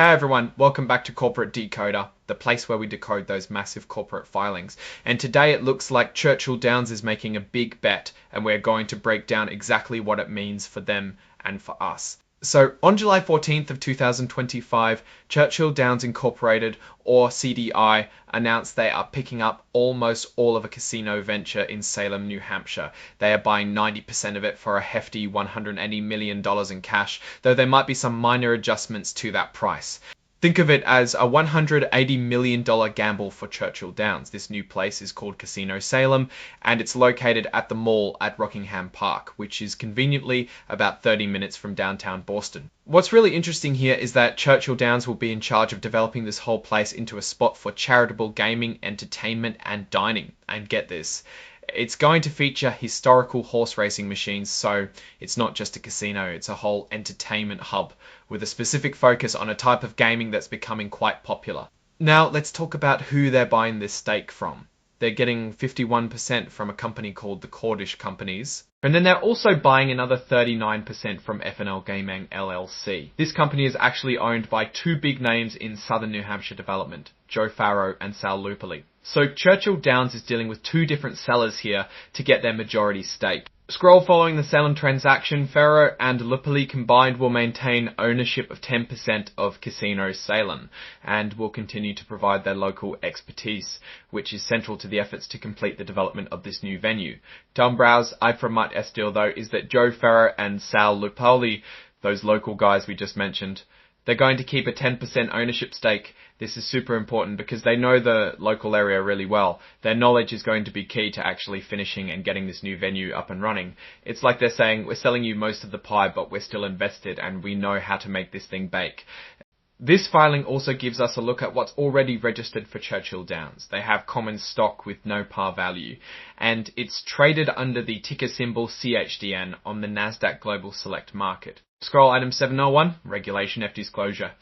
Hey everyone, welcome back to Corporate Decoder, the place where we decode those massive corporate filings. And today it looks like Churchill Downs is making a big bet, and we're going to break down exactly what it means for them and for us. So on July 14th of 2025, Churchill Downs Incorporated, or CDI, announced they are picking up almost all of a casino venture in Salem, New Hampshire. They are buying 90% of it for a hefty $180 million in cash, though there might be some minor adjustments to that price. Think of it as a $180 million gamble for Churchill Downs. This new place is called Casino Salem, and it's located at the mall at Rockingham Park, which is conveniently about 30 minutes from downtown Boston. What's really interesting here is that Churchill Downs will be in charge of developing this whole place into a spot for charitable gaming, entertainment, and dining. And get this, it's going to feature historical horse racing machines, so it's not just a casino, it's a whole entertainment hub with a specific focus on a type of gaming that's becoming quite popular. Now let's talk about who they're buying this stake from. They're getting 51% from a company called the Cordish Companies. And then they're also buying another 39% from F&L Gaming LLC. This company is actually owned by two big names in southern New Hampshire development, Joe Farrow and Sal Lupoli. So Churchill Downs is dealing with two different sellers here to get their majority stake. Scroll following the Salem transaction, Farrow and Lupoli combined will maintain ownership of 10% of Casino Salem and will continue to provide their local expertise, which is central to the efforts to complete the development of this new venue. Tom Brow's Iframut deal, though, is that Joe Farrow and Sal Lupoli, those local guys we just mentioned, they're going to keep a 10% ownership stake. This is super important because they know the local area really well. Their knowledge is going to be key to actually finishing and getting this new venue up and running. It's like they're saying, we're selling you most of the pie, but we're still invested and we know how to make this thing bake. This filing also gives us a look at what's already registered for Churchill Downs. They have common stock with no par value, and it's traded under the ticker symbol CHDN on the Nasdaq Global Select Market. Scroll item 701, Regulation F Disclosure.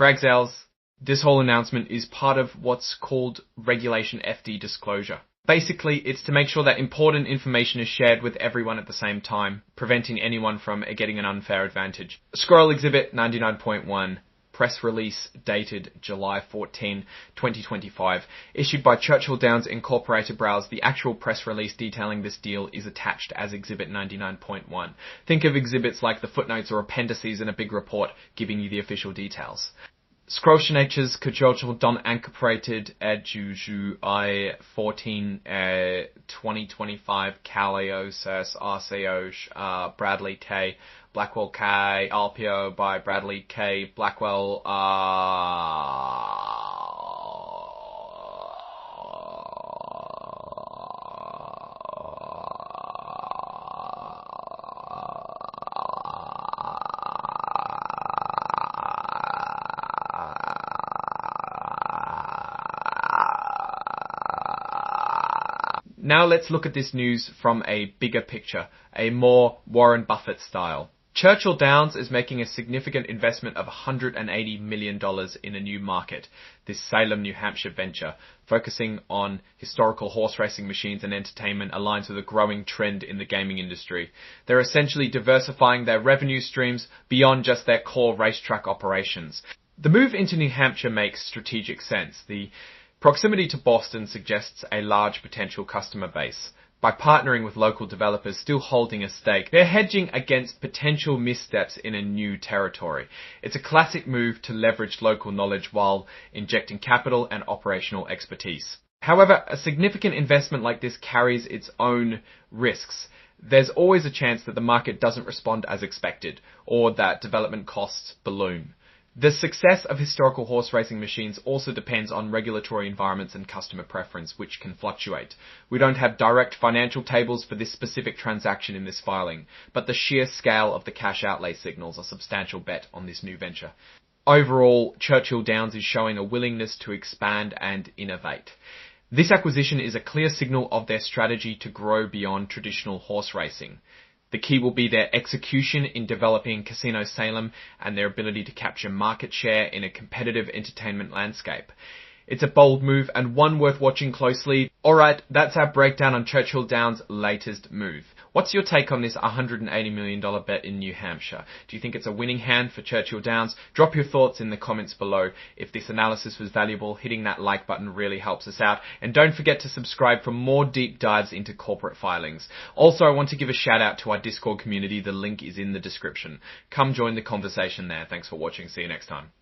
Bragzels, this whole announcement is part of what's called Regulation FD Disclosure. Basically, it's to make sure that important information is shared with everyone at the same time, preventing anyone from getting an unfair advantage. Scroll Exhibit 99.1. Press release dated July 14, 2025, issued by Churchill Downs Incorporated. Browse. The actual press release detailing this deal is attached as Exhibit 99.1. Think of exhibits like the footnotes or appendices in a big report giving you the official details. Scroll Shenachas Churchill Downs Incorporated Juju I 14 2025 Kaliosas RCO Bradley K Blackwell K RPO by Bradley K Blackwell Now let's look at this news from a bigger picture, a more Warren Buffett style. Churchill Downs is making a significant investment of $180 million in a new market, this Salem, New Hampshire venture, focusing on historical horse racing machines and entertainment aligns with a growing trend in the gaming industry. They're essentially diversifying their revenue streams beyond just their core racetrack operations. The move into New Hampshire makes strategic sense. The proximity to Boston suggests a large potential customer base. By partnering with local developers still holding a stake, they're hedging against potential missteps in a new territory. It's a classic move to leverage local knowledge while injecting capital and operational expertise. However, a significant investment like this carries its own risks. There's always a chance that the market doesn't respond as expected, or that development costs balloon. The success of historical horse racing machines also depends on regulatory environments and customer preference, which can fluctuate. We don't have direct financial tables for this specific transaction in this filing, but the sheer scale of the cash outlay signals a substantial bet on this new venture. Overall, Churchill Downs is showing a willingness to expand and innovate. This acquisition is a clear signal of their strategy to grow beyond traditional horse racing. The key will be their execution in developing Casino Salem and their ability to capture market share in a competitive entertainment landscape. It's a bold move and one worth watching closely. Alright, that's our breakdown on Churchill Downs' latest move. What's your take on this $180 million bet in New Hampshire? Do you think it's a winning hand for Churchill Downs? Drop your thoughts in the comments below. If this analysis was valuable, hitting that like button really helps us out. And don't forget to subscribe for more deep dives into corporate filings. Also, I want to give a shout out to our Discord community. The link is in the description. Come join the conversation there. Thanks for watching. See you next time.